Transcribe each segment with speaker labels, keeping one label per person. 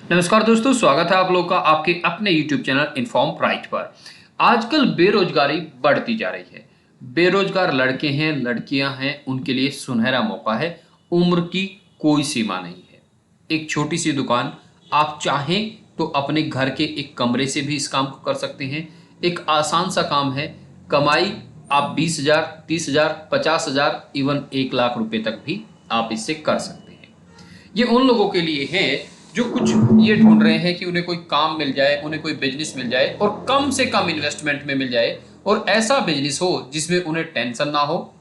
Speaker 1: नमस्कार दोस्तों, स्वागत है आप लोग का आपके अपने YouTube चैनल इन्फॉर्म राइट पर। आजकल बेरोजगारी बढ़ती जा रही है। बेरोजगार लड़के हैं, लड़कियां हैं, उनके लिए सुनहरा मौका है। उम्र की कोई सीमा नहीं है। एक छोटी सी दुकान, आप चाहें तो अपने घर के एक कमरे से भी इस काम को कर सकते हैं। एक आसान सा काम है। कमाई आप 20,000, 30,000, 50,000, इवन 1 लाख रुपए तक भी आप इससे कर सकते हैं। ये उन लोगों के लिए है जो कुछ ये ढूंढ रहे हैं कि उन्हें कोई काम मिल जाए, उन्हें कोई बिजनेस मिल जाए और कम से कम इन्वेस्टमेंट में मिल जाए, और ऐसा बिजनेस हो जिसमें उन्हें टेंशन ना हो,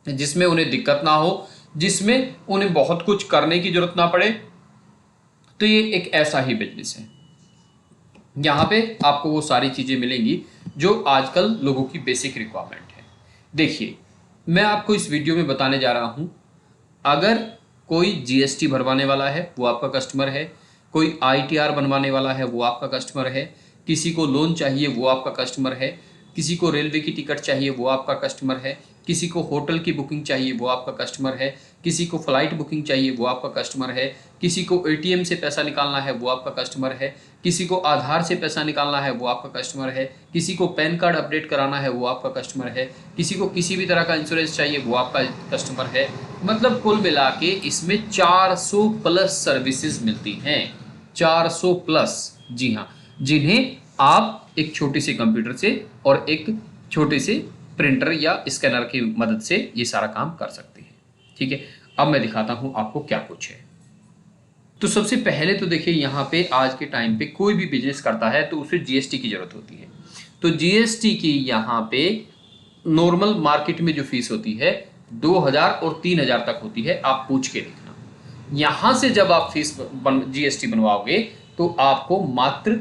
Speaker 1: जिसमें उन्हें दिक्कत ना हो, जिसमें उन्हें बहुत कुछ करने की जरूरत ना पड़े। तो ये एक ऐसा ही बिजनेस है। यहाँ पे आपको वो सारी चीजें मिलेंगी जो आजकल लोगों की बेसिक रिक्वायरमेंट है। देखिए, मैं आपको इस वीडियो में बताने जा रहा हूं, अगर कोई जीएसटी भरवाने वाला है वो आपका कस्टमर है, कोई आईटीआर बनवाने वाला है वो आपका कस्टमर है, किसी को लोन चाहिए वो आपका कस्टमर है, किसी को रेलवे की टिकट चाहिए वो आपका कस्टमर है, किसी को होटल की बुकिंग चाहिए वो आपका कस्टमर है, किसी को फ्लाइट बुकिंग चाहिए वो आपका कस्टमर है, किसी को एटीएम से पैसा निकालना है वो आपका कस्टमर है, किसी को आधार से पैसा निकालना है वो आपका कस्टमर है, किसी को पैन कार्ड अपडेट कराना है वो आपका कस्टमर है, किसी को किसी भी तरह का इंश्योरेंस चाहिए वो आपका कस्टमर है। मतलब कुल मिला के इसमें 400 प्लस सर्विसेज मिलती हैं। 400 प्लस, जी हाँ, जिन्हें आप एक छोटे से कंप्यूटर से और एक छोटे से प्रिंटर या स्कैनर की मदद से ये सारा काम कर सकते हैं। ठीक है, अब मैं दिखाता हूं आपको क्या कुछ है। तो सबसे पहले तो देखिए, यहाँ पे आज के टाइम पे कोई भी बिजनेस करता है तो उसे जीएसटी की जरूरत होती है। तो जीएसटी की यहाँ पे नॉर्मल मार्केट में जो फीस होती है 2,000 और 3,000 तक होती है। आप पूछ के देखना। यहाँ से जब आप फीस जीएसटी बनवाओगे तो आपको मात्र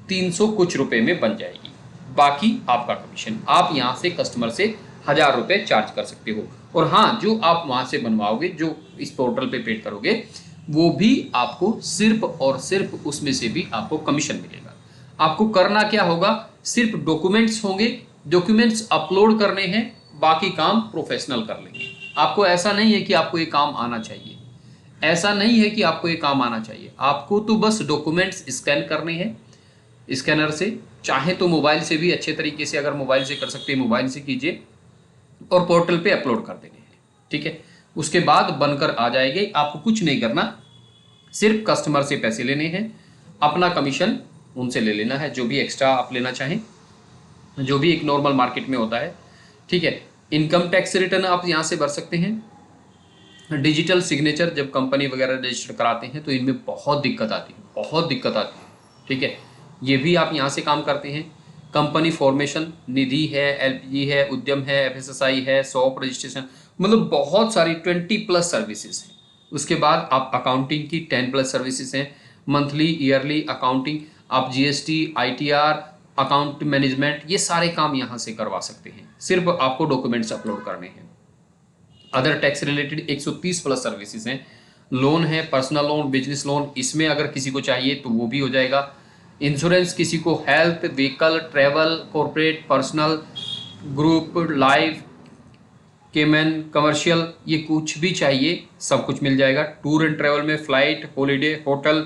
Speaker 1: 300 कुछ रुपए में बन जाएगी। बाकी आपका कमीशन, आप यहाँ से कस्टमर से 1,000 रुपए चार्ज कर सकते हो। और हाँ, जो आप वहां से बनवाओगे, जो इस पोर्टल पे पेड करोगे, वो भी आपको सिर्फ और सिर्फ उसमें से भी आपको कमीशन मिलेगा। आपको करना क्या होगा, सिर्फ डॉक्यूमेंट्स होंगे, डॉक्यूमेंट्स अपलोड करने हैं, बाकी काम प्रोफेशनल कर लेंगे। आपको ऐसा नहीं है कि आपको ये काम आना चाहिए, ऐसा नहीं है कि आपको ये काम आना चाहिए। आपको तो बस डॉक्यूमेंट्स स्कैन करने हैं स्कैनर से, चाहे तो मोबाइल से भी अच्छे तरीके से, अगर मोबाइल से कर सकते हैं मोबाइल से कीजिए, और पोर्टल पे अपलोड कर देने हैं। ठीक है, उसके बाद बनकर आ जाएंगे। आपको कुछ नहीं करना, सिर्फ कस्टमर से पैसे लेने हैं, अपना कमीशन उनसे ले लेना है, जो भी एक्स्ट्रा आप लेना चाहें, जो भी एक नॉर्मल मार्केट में होता है। ठीक है, इनकम टैक्स रिटर्न आप यहाँ से भर सकते हैं। डिजिटल सिग्नेचर जब कंपनी वगैरह रजिस्टर कराते हैं तो इनमें बहुत दिक्कत आती है, बहुत दिक्कत आती है। ठीक है, ये भी आप यहाँ से काम करते हैं। कंपनी फॉर्मेशन, निधि है, एलपीजी है, उद्यम है, एफएसएसआई है, शॉप रजिस्ट्रेशन, मतलब बहुत सारी 20 प्लस सर्विसेज हैं। उसके बाद आप अकाउंटिंग की 10 प्लस सर्विसेज हैं, मंथली ईयरली अकाउंटिंग, आप जीएसटी, आईटीआर, अकाउंट मैनेजमेंट, ये सारे काम यहाँ से करवा सकते हैं। सिर्फ आपको डॉक्यूमेंट्स अपलोड करने हैं। Other tax related 130 plus services हैं। लोन है, पर्सनल लोन, बिजनेस लोन, इसमें अगर किसी को चाहिए तो वो भी हो जाएगा। इंश्योरेंस, किसी को health, vehicle, travel, corporate, personal, group, life, केमन, कमर्शियल, ये कुछ भी चाहिए सब कुछ मिल जाएगा। टूर एंड ट्रैवल में फ्लाइट, हॉलीडे, होटल,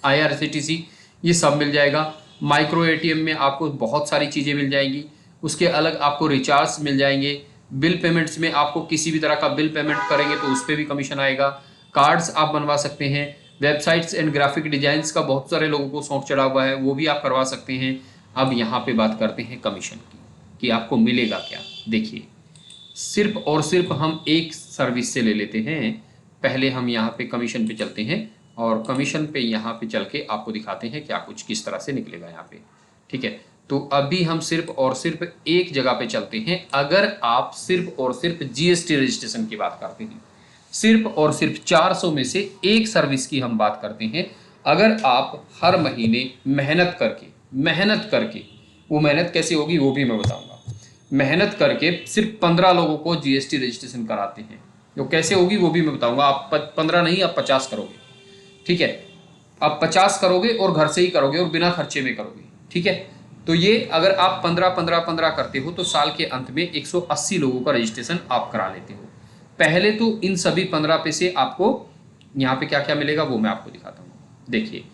Speaker 1: आईआरसीटीसी, ये सब मिल जाएगा। माइक्रो एटीएम में आपको बहुत सारी चीज़ें मिल जाएंगी। उसके अलग आपको रिचार्ज मिल जाएंगे। बिल पेमेंट्स में आपको किसी भी तरह का बिल पेमेंट करेंगे तो उस पर भी कमीशन आएगा। कार्ड्स आप बनवा सकते हैं। वेबसाइट्स एंड ग्राफिक डिजाइन्स का बहुत सारे लोगों को शौक चढ़ा हुआ है, वो भी आप करवा सकते हैं। अब यहाँ पे बात करते हैं कमीशन की कि आपको मिलेगा क्या। देखिए, सिर्फ और सिर्फ हम एक सर्विस से ले लेते हैं। पहले हम यहाँ पे कमीशन पे चलते हैं और कमीशन पे यहाँ पे चल के आपको दिखाते हैं क्या कुछ किस तरह से निकलेगा यहाँ पे। ठीक है, तो अभी हम सिर्फ और सिर्फ एक जगह पे चलते हैं। अगर आप सिर्फ और सिर्फ जीएसटी रजिस्ट्रेशन की बात करते हैं, सिर्फ और सिर्फ 400 में से एक सर्विस की हम बात करते हैं। अगर आप हर महीने मेहनत करके, वो मेहनत कैसे होगी वो भी मैं बताऊंगा। मेहनत करके सिर्फ 15 लोगों को जीएसटी रजिस्ट्रेशन कराते हैं, तो कैसे होगी वो भी मैं बताऊंगा। आप 15 नहीं, आप 50 करोगे। ठीक है, आप 50 करोगे और घर से ही करोगे और बिना खर्चे में करोगे। ठीक है, तो ये अगर आप 15-15-15 करते हो तो साल के अंत में 180 लोगों का रजिस्ट्रेशन आप करा लेते हो। पहले तो इन सभी 15 पे से आपको यहाँ पे क्या क्या मिलेगा वो मैं आपको दिखाता हूँ। देखिए,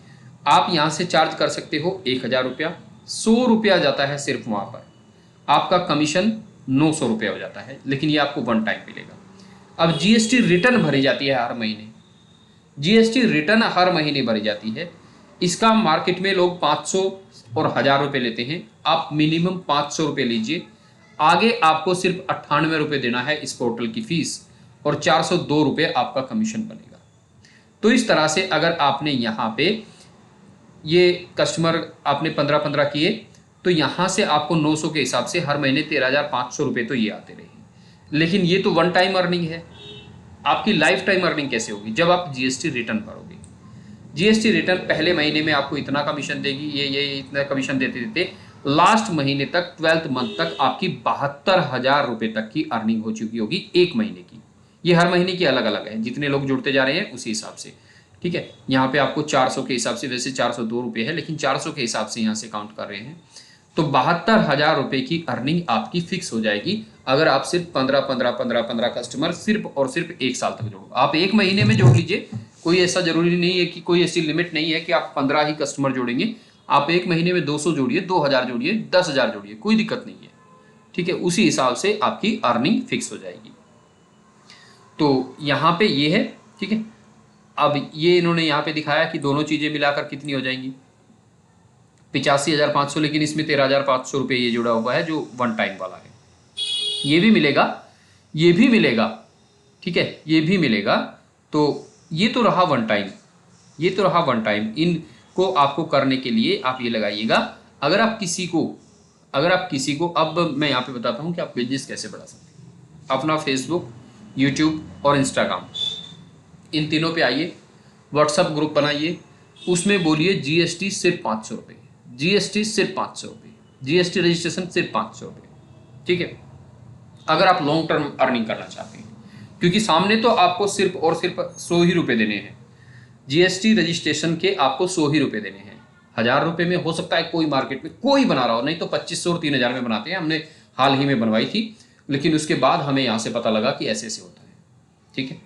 Speaker 1: आप यहाँ से चार्ज कर सकते हो 1000 रुपया, 100 रुपया जाता है सिर्फ वहाँ पर, आपका कमीशन 900 रुपया हो जाता है, लेकिन ये आपको वन टाइम मिलेगा। अब जीएसटी रिटर्न भरी जाती है हर महीने, जीएसटी रिटर्न हर महीने भरी जाती है। इसका मार्केट में लोग 500 और 1000 रुपये लेते हैं, आप मिनिमम 500 रुपये लीजिए। आगे आपको सिर्फ 98 रुपये देना है इस पोर्टल की फीस, और 402 रुपये आपका कमीशन बनेगा। तो इस तरह से अगर आपने यहाँ पे ये कस्टमर आपने 15-15 किए, तो यहाँ से आपको 900 के हिसाब से हर महीने 13,500 रुपये तो ये आते रहे। लेकिन ये तो वन टाइम अर्निंग है, आपकी लाइफ टाइम अर्निंग कैसे होगी? जब आप जीएसटी रिटर्न भरोगे। जीएसटी रिटर्न पहले महीने में आपको इतना कमीशन देगी, ये इतना कमीशन देते देते लास्ट महीने तक, 12th मंथ तक आपकी 72,000 रुपये तक की अर्निंग हो चुकी होगी एक महीने की। ये हर महीने की अलग अलग है, जितने लोग जुड़ते जा रहे हैं उसी हिसाब से, ठीक है। यहाँ पे आपको 400 के हिसाब से, वैसे 402 रुपये है, लेकिन 400 के हिसाब से यहाँ से काउंट कर रहे हैं, तो 72,000 रुपये की अर्निंग आपकी फिक्स हो जाएगी अगर आप सिर्फ 15 कस्टमर सिर्फ और सिर्फ एक साल तक जोड़ो। आप एक महीने में जोड़ लीजिए, कोई ऐसा जरूरी नहीं है कि, कोई ऐसी लिमिट नहीं है कि आप 15 ही कस्टमर जोड़ेंगे। आप एक महीने में 200 जोड़िए, 2000 जोड़िए, 10,000 जोड़िए, कोई दिक्कत नहीं है, ठीक है। उसी हिसाब से आपकी अर्निंग फिक्स हो जाएगी। तो यहाँ पे ये है, ठीक है। अब ये इन्होंने यहाँ पे दिखाया कि दोनों चीजें मिलाकर कितनी हो जाएंगी, 85,500, लेकिन इसमें 13,500 रुपये ये जुड़ा हुआ है जो वन टाइम वाला है। ये भी मिलेगा, ये भी मिलेगा, ठीक है, ये भी मिलेगा। तो ये तो रहा वन टाइम, ये तो रहा वन टाइम। इनको आपको करने के लिए आप ये लगाइएगा, अगर आप किसी को अब मैं यहाँ पे बताता हूँ कि आप बिजनेस कैसे बढ़ा सकते हैं। अपना फेसबुक, यूट्यूब और इंस्टाग्राम, इन तीनों पे आइए, व्हाट्सअप ग्रुप बनाइए, उसमें बोलिए जीएसटी सिर्फ 500 रुपये, जीएसटी सिर्फ 500 रुपये, जीएसटी रजिस्ट्रेशन सिर्फ 500 रुपये, ठीक है। अगर आप लॉन्ग टर्म अर्निंग करना चाहते हैं, क्योंकि सामने तो आपको सिर्फ और सिर्फ 100 ही रुपये देने हैं, जीएसटी रजिस्ट्रेशन के आपको 100 ही रुपये देने हैं। 1000 रुपये में हो सकता है कोई मार्केट में कोई बना रहा हो, नहीं तो 2500 और 3000 में बनाते हैं। हमने हाल ही में बनवाई थी, लेकिन उसके बाद हमें यहाँ से पता लगा कि ऐसे ऐसे होता है, ठीक है।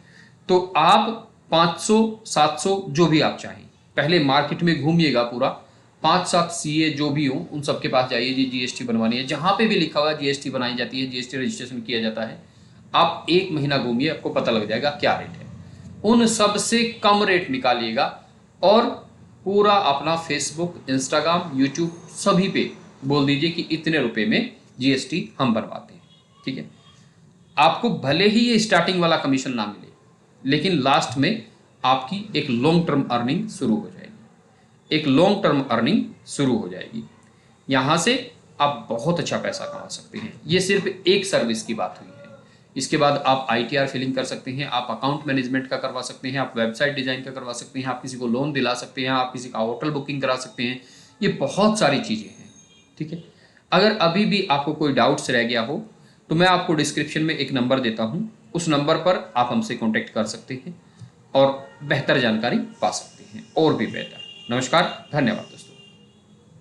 Speaker 1: तो आप 500, 700 जो भी आप चाहें, पहले मार्केट में घूमिएगा पूरा, 5-7 सीए जो भी हो उन सबके पास जाइए, जी जीएसटी बनवानी है, जहाँ पे भी लिखा हुआ जीएसटी बनाई जाती है, जीएसटी रजिस्ट्रेशन किया जाता है, आप 1 महीना घूमिए, आपको पता लग जाएगा क्या रेट है। उन सब से कम रेट निकालिएगा और पूरा अपना फेसबुक, इंस्टाग्राम, यूट्यूब सभी पे बोल दीजिए कि इतने रुपए में जीएसटी हम बनवाते हैं, ठीक है। आपको भले ही ये स्टार्टिंग वाला कमीशन ना मिले, लेकिन लास्ट में आपकी एक लॉन्ग टर्म अर्निंग शुरू हो जाएगी, एक लॉन्ग टर्म अर्निंग शुरू हो जाएगी। यहाँ से आप बहुत अच्छा पैसा कमा सकते हैं। ये सिर्फ एक सर्विस की बात हुई है। इसके बाद आप आईटीआर फिलिंग कर सकते हैं, आप अकाउंट मैनेजमेंट का करवा सकते हैं, आप वेबसाइट डिजाइन का करवा सकते हैं, आप किसी को लोन दिला सकते हैं, आप किसी का होटल बुकिंग करा सकते हैं। ये बहुत सारी चीज़ें हैं, ठीक है। अगर अभी भी आपको कोई डाउट्स रह गया हो तो मैं आपको डिस्क्रिप्शन में एक नंबर देता हूँ, उस नंबर पर आप हमसे कॉन्टेक्ट कर सकते हैं और बेहतर जानकारी पा सकते हैं, और भी बेहतर। नमस्कार, धन्यवाद दोस्तों।